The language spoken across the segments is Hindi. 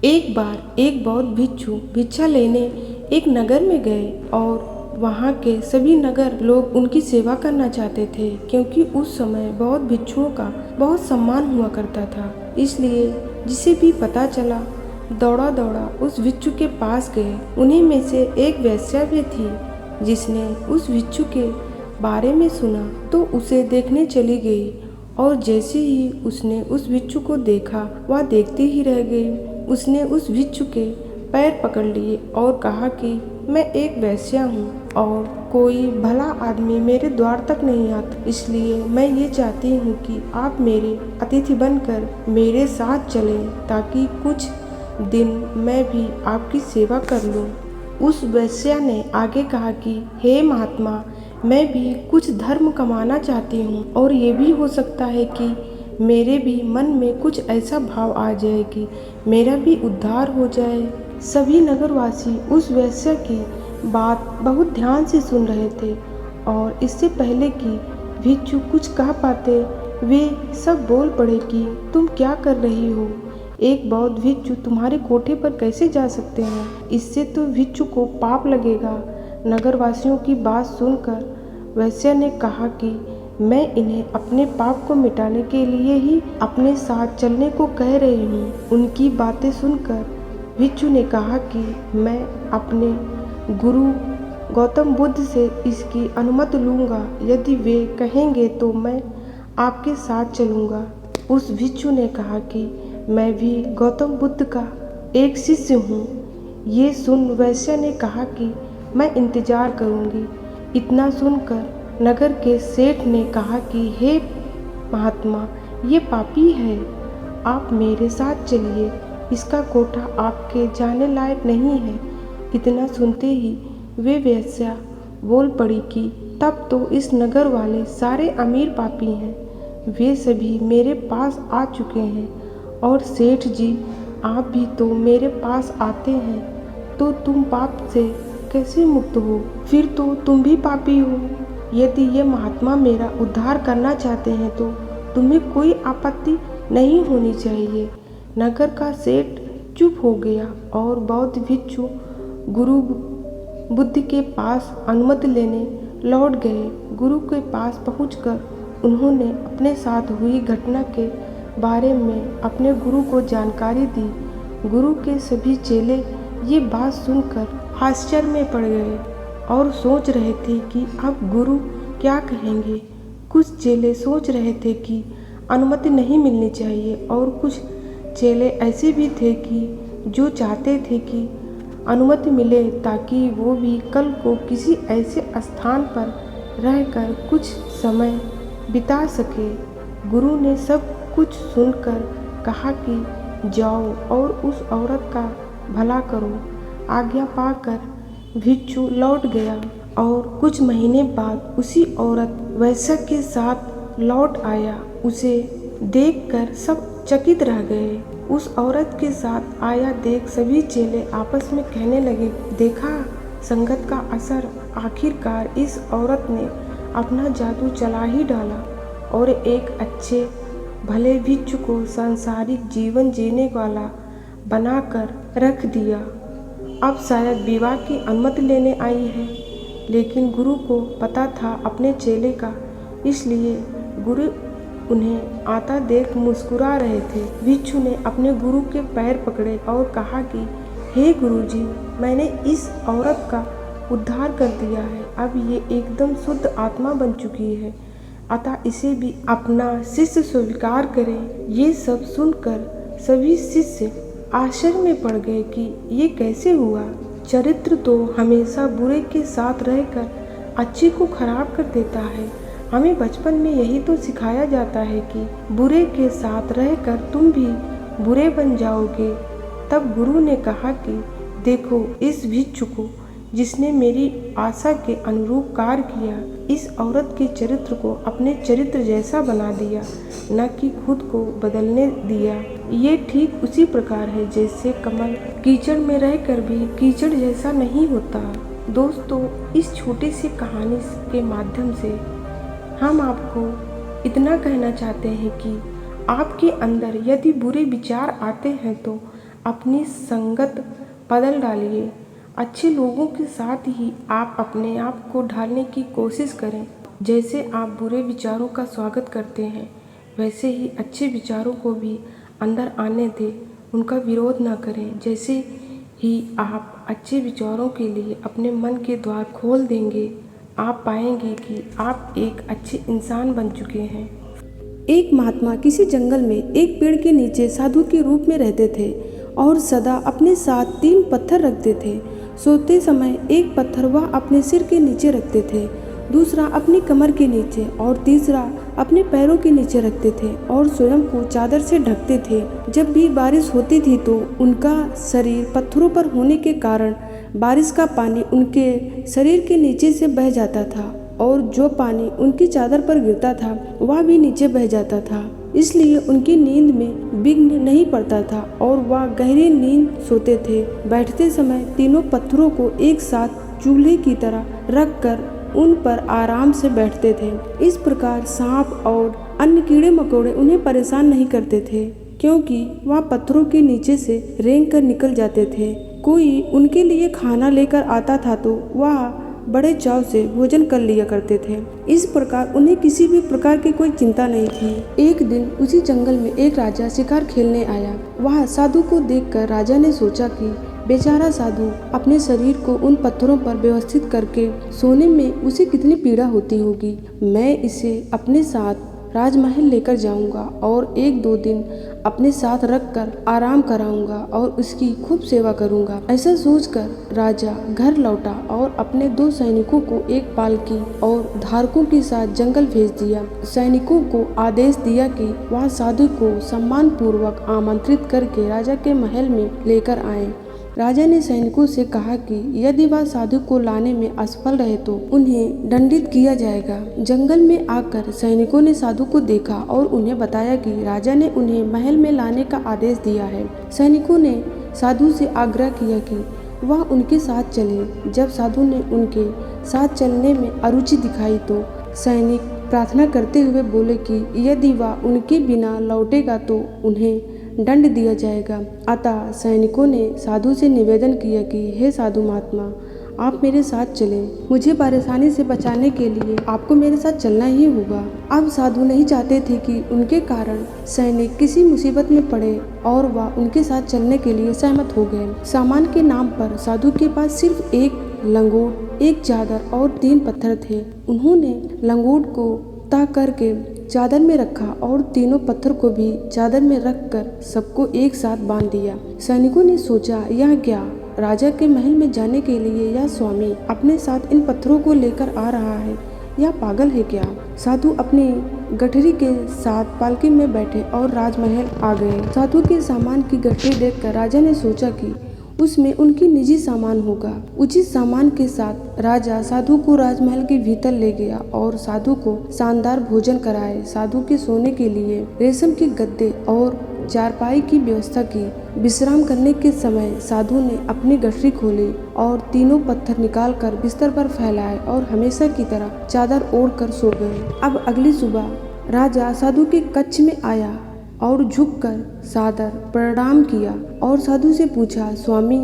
एक बार एक बौद्ध भिक्षु भिक्षा लेने एक नगर में गए और वहाँ के सभी नगर लोग उनकी सेवा करना चाहते थे, क्योंकि उस समय बौद्ध भिक्षुओं का बहुत सम्मान हुआ करता था। इसलिए जिसे भी पता चला दौड़ा दौड़ा उस भिक्षु के पास गए। उन्हीं में से एक वेश्या भी थी, जिसने उस भिक्षु के बारे में सुना तो उसे देखने चली गई, और जैसे ही उसने उस भिक्षु को देखा वह देखती ही रह गई। उसने उस भिक्षु के पैर पकड़ लिए और कहा कि मैं एक वेश्या हूँ और कोई भला आदमी मेरे द्वार तक नहीं आता, इसलिए मैं ये चाहती हूँ कि आप मेरे अतिथि बनकर मेरे साथ चलें, ताकि कुछ दिन मैं भी आपकी सेवा कर लूँ। उस वेश्या ने आगे कहा कि हे महात्मा, मैं भी कुछ धर्म कमाना चाहती हूँ, और ये भी हो सकता है कि मेरे भी मन में कुछ ऐसा भाव आ जाए कि मेरा भी उद्धार हो जाए। सभी नगरवासी उस वेश्या की बात बहुत ध्यान से सुन रहे थे, और इससे पहले कि भिक्षु कुछ कह पाते वे सब बोल पड़े कि तुम क्या कर रही हो? एक बौद्ध भिक्षु तुम्हारे कोठे पर कैसे जा सकते हैं? इससे तो भिक्षु को पाप लगेगा। नगरवासियों की बात सुनकर वेश्या ने कहा कि मैं इन्हें अपने पाप को मिटाने के लिए ही अपने साथ चलने को कह रही हूँ। उनकी बातें सुनकर भिक्षु ने कहा कि मैं अपने गुरु गौतम बुद्ध से इसकी अनुमति लूँगा। यदि वे कहेंगे तो मैं आपके साथ चलूँगा। उस भिक्षु ने कहा कि मैं भी गौतम बुद्ध का एक शिष्य हूँ। ये सुन वेश्या ने कहा कि मैं इंतजार करूँगी। इतना सुनकर नगर के सेठ ने कहा कि हे महात्मा, ये पापी है, आप मेरे साथ चलिए, इसका कोठा आपके जाने लायक नहीं है। इतना सुनते ही वे वेश्या बोल पड़ी कि तब तो इस नगर वाले सारे अमीर पापी हैं, वे सभी मेरे पास आ चुके हैं, और सेठ जी आप भी तो मेरे पास आते हैं, तो तुम पाप से कैसे मुक्त हो? फिर तो तुम भी पापी हो। यदि ये महात्मा मेरा उद्धार करना चाहते हैं तो तुम्हें कोई आपत्ति नहीं होनी चाहिए। नगर का सेठ चुप हो गया और बौद्ध भिक्षु गुरु बुद्ध के पास अनुमति लेने लौट गए। गुरु के पास पहुंचकर उन्होंने अपने साथ हुई घटना के बारे में अपने गुरु को जानकारी दी। गुरु के सभी चेले ये बात सुनकर आश्चर्य में पड़ गए और सोच रहे थे कि अब गुरु क्या कहेंगे। कुछ चेले सोच रहे थे कि अनुमति नहीं मिलनी चाहिए, और कुछ चेले ऐसे भी थे कि जो चाहते थे कि अनुमति मिले, ताकि वो भी कल को किसी ऐसे स्थान पर रहकर कुछ समय बिता सके। गुरु ने सब कुछ सुनकर कहा कि जाओ और उस औरत का भला करो। आज्ञा पाकर भिक्षु लौट गया, और कुछ महीने बाद उसी औरत वेश्या के साथ लौट आया। उसे देखकर सब चकित रह गए। उस औरत के साथ आया देख सभी चेले आपस में कहने लगे, देखा संगत का असर, आखिरकार इस औरत ने अपना जादू चला ही डाला और एक अच्छे भले भिक्षु को सांसारिक जीवन जीने वाला बनाकर रख दिया। अब शायद विवाह की अनुमति लेने आई है। लेकिन गुरु को पता था अपने चेले का, इसलिए गुरु उन्हें आता देख मुस्कुरा रहे थे। भिक्षु ने अपने गुरु के पैर पकड़े और कहा कि हे गुरुजी, मैंने इस औरत का उद्धार कर दिया है। अब ये एकदम शुद्ध आत्मा बन चुकी है, अतः इसे भी अपना शिष्य स्वीकार करें। ये सब सुनकर सभी शिष्य आश्चर्य में पड़ गए कि ये कैसे हुआ। चरित्र तो हमेशा बुरे के साथ रहकर अच्छे को खराब कर देता है। हमें बचपन में यही तो सिखाया जाता है कि बुरे के साथ रहकर तुम भी बुरे बन जाओगे। तब गुरु ने कहा कि देखो इस भिक्षु को, जिसने मेरी आशा के अनुरूप कार्य किया, इस औरत के चरित्र को अपने चरित्र जैसा बना दिया, न कि खुद को बदलने दिया। ये ठीक उसी प्रकार है जैसे कमल कीचड़ में रहकर भी कीचड़ जैसा नहीं होता। दोस्तों, इस छोटी सी कहानी के माध्यम से हम आपको इतना कहना चाहते हैं कि आपके अंदर यदि बुरे विचार आते हैं तो अपनी संगत बदल डालिए। अच्छे लोगों के साथ ही आप अपने आप को ढालने की कोशिश करें। जैसे आप बुरे विचारों का स्वागत करते हैं, वैसे ही अच्छे विचारों को भी अंदर आने दें, उनका विरोध न करें। जैसे ही आप अच्छे विचारों के लिए अपने मन के द्वार खोल देंगे, आप पाएंगे कि आप एक अच्छे इंसान बन चुके हैं। एक महात्मा किसी जंगल में एक पेड़ के नीचे साधु के रूप में रहते थे और सदा अपने साथ 3 पत्थर रखते थे। सोते समय एक पत्थर वह अपने सिर के नीचे रखते थे, दूसरा अपनी कमर के नीचे और तीसरा अपने पैरों के नीचे रखते थे और स्वयं को चादर से ढकते थे। जब भी बारिश होती थी तो उनका शरीर पत्थरों पर होने के कारण बारिश का पानी उनके शरीर के नीचे से बह जाता था और जो पानी उनकी चादर पर गिरता था वह भी नीचे बह जाता था। इसलिए उनकी नींद में विघ्न नहीं पड़ता था और वह गहरी नींद सोते थे। बैठते समय तीनों पत्थरों को एक साथ चूल्हे की तरह रखकर उन पर आराम से बैठते थे। इस प्रकार सांप और अन्य कीड़े मकोड़े उन्हें परेशान नहीं करते थे, क्योंकि वह पत्थरों के नीचे से रेंग कर निकल जाते थे। कोई उनके लिए खाना लेकर आता था तो वह बड़े चाव से भोजन कर लिया करते थे। इस प्रकार उन्हें किसी भी प्रकार की कोई चिंता नहीं थी। एक दिन उसी जंगल में एक राजा शिकार खेलने आया। वह साधु को देखकर राजा ने सोचा कि बेचारा साधु अपने शरीर को उन पत्थरों पर व्यवस्थित करके सोने में उसे कितनी पीड़ा होती होगी। मैं इसे अपने साथ राजमहल लेकर जाऊंगा और 1-2 दिन अपने साथ रखकर आराम कराऊंगा और उसकी खूब सेवा करूंगा। ऐसा सोचकर राजा घर लौटा और अपने 2 सैनिकों को एक पालकी और धारकों के साथ जंगल भेज दिया। सैनिकों को आदेश दिया कि वह साधु को सम्मान पूर्वक आमंत्रित करके राजा के महल में लेकर आए। राजा ने सैनिकों से कहा कि यदि वह साधु को लाने में असफल रहे तो उन्हें दंडित किया जाएगा। जंगल में आकर सैनिकों ने साधु को देखा और उन्हें बताया कि राजा ने उन्हें महल में लाने का आदेश दिया है। सैनिकों ने साधु से आग्रह किया कि वह उनके साथ चले। जब साधु ने उनके साथ चलने में अरुचि दिखाई तो सैनिक प्रार्थना करते हुए बोले कि यदि वह उनके बिना लौटेगा तो उन्हें दंड दिया जाएगा। अतः सैनिकों ने साधु से निवेदन किया कि हे साधु महात्मा, आप मेरे साथ चलें। मुझे परेशानी से बचाने के लिए आपको मेरे साथ चलना ही होगा। अब साधु नहीं चाहते थे कि उनके कारण सैनिक किसी मुसीबत में पड़े और वह उनके साथ चलने के लिए सहमत हो गए। सामान के नाम पर साधु के पास सिर्फ एक लंगोट, एक चादर और 3 पत्थर थे। उन्होंने लंगोट को तह करके चादर में रखा और तीनों पत्थर को भी चादर में रखकर सबको एक साथ बांध दिया। सैनिकों ने सोचा, यह क्या, राजा के महल में जाने के लिए यह स्वामी अपने साथ इन पत्थरों को लेकर आ रहा है, यह पागल है क्या। साधु अपनी गठरी के साथ पालकी में बैठे और राजमहल आ गए। साधु के सामान की गठरी देखकर राजा ने सोचा कि उसमें उनकी निजी सामान होगा। उचित सामान के साथ राजा साधु को राजमहल के भीतर ले गया और साधु को शानदार भोजन कराए। साधु के सोने के लिए रेशम के गद्दे और चारपाई की व्यवस्था की। विश्राम करने के समय साधु ने अपनी गठरी खोली और तीनों पत्थर निकालकर बिस्तर पर फैलाए और हमेशा की तरह चादर ओढ़कर सो गए। अब अगली सुबह राजा साधु के कक्ष में आया और झुककर सादर प्रणाम किया और साधु से पूछा, स्वामी,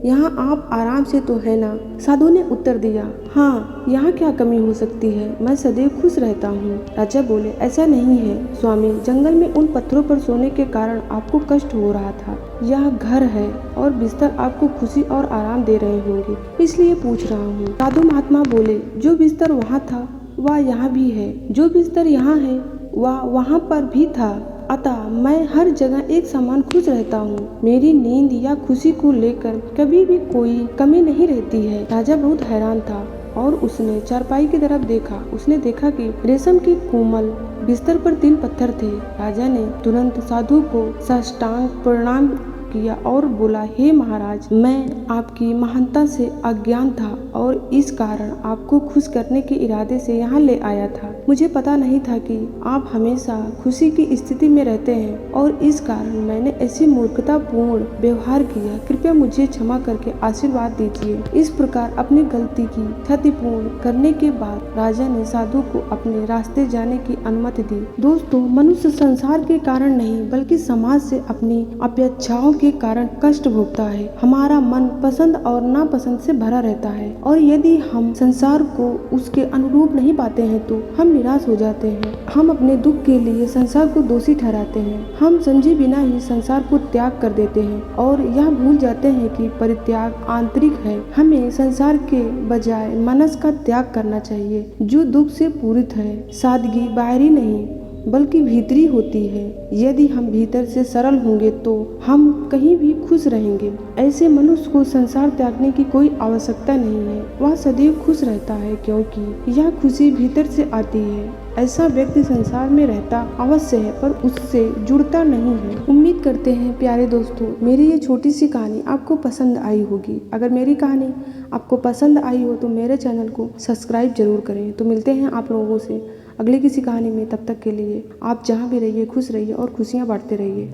यहाँ आप आराम से तो है ना। साधु ने उत्तर दिया, हाँ, यहाँ क्या कमी हो सकती है, मैं सदैव खुश रहता हूँ। राजा बोले, ऐसा नहीं है स्वामी, जंगल में उन पत्थरों पर सोने के कारण आपको कष्ट हो रहा था। यह घर है और बिस्तर आपको खुशी और आराम दे रहे होंगे, इसलिए पूछ रहा हूँ। साधु महात्मा बोले, जो बिस्तर वहाँ था वह यहाँ भी है, जो बिस्तर यहाँ है वह वहाँ पर भी था, अतः मैं हर जगह एक समान खुश रहता हूँ। मेरी नींद या खुशी को लेकर कभी भी कोई कमी नहीं रहती है। राजा बहुत हैरान था और उसने चारपाई की तरफ देखा। उसने देखा कि रेशम के कोमल बिस्तर पर 3 पत्थर थे। राजा ने तुरंत साधु को साष्टांग प्रणाम किया और बोला, हे महाराज, मैं आपकी महानता से अज्ञान था और इस कारण आपको खुश करने के इरादे से यहाँ ले आया था। मुझे पता नहीं था कि आप हमेशा खुशी की स्थिति में रहते हैं और इस कारण मैंने ऐसी मूर्खतापूर्ण व्यवहार किया। कृपया मुझे क्षमा करके आशीर्वाद दीजिए। इस प्रकार अपनी गलती की क्षतिपूर्ण करने के बाद राजा ने साधु को अपने रास्ते जाने की अनुमति दी। दोस्तों, मनुष्य संसार के कारण नहीं बल्कि समाज से अपनी अपेक्षाओं के कारण कष्ट भोगता है। हमारा मन पसंद और नापसंद से भरा रहता है और यदि हम संसार को उसके अनुरूप नहीं पाते हैं तो हम निराश हो जाते हैं। हम अपने दुख के लिए संसार को दोषी ठहराते हैं। हम समझे बिना ही संसार को त्याग कर देते हैं और यह भूल जाते हैं कि परित्याग आंतरिक है। हमें संसार के बजाय मनस का त्याग करना चाहिए जो दुख से पूरित है। सादगी बाहरी नहीं बल्कि भीतरी होती है। यदि हम भीतर से सरल होंगे तो हम कहीं भी खुश रहेंगे। ऐसे मनुष्य को संसार त्यागने की कोई आवश्यकता नहीं है। वह सदैव खुश रहता है क्योंकि यह खुशी भीतर से आती है। ऐसा व्यक्ति संसार में रहता अवश्य है पर उससे जुड़ता नहीं है। उम्मीद करते हैं प्यारे दोस्तों मेरी ये छोटी सी कहानी आपको पसंद आई होगी। अगर मेरी कहानी आपको पसंद आई हो तो मेरे चैनल को सब्सक्राइब जरूर करें। तो मिलते हैं आप लोगों से अगली किसी कहानी में। तब तक के लिए आप जहाँ भी रहिए खुश रहिए और खुशियाँ बांटते रहिए।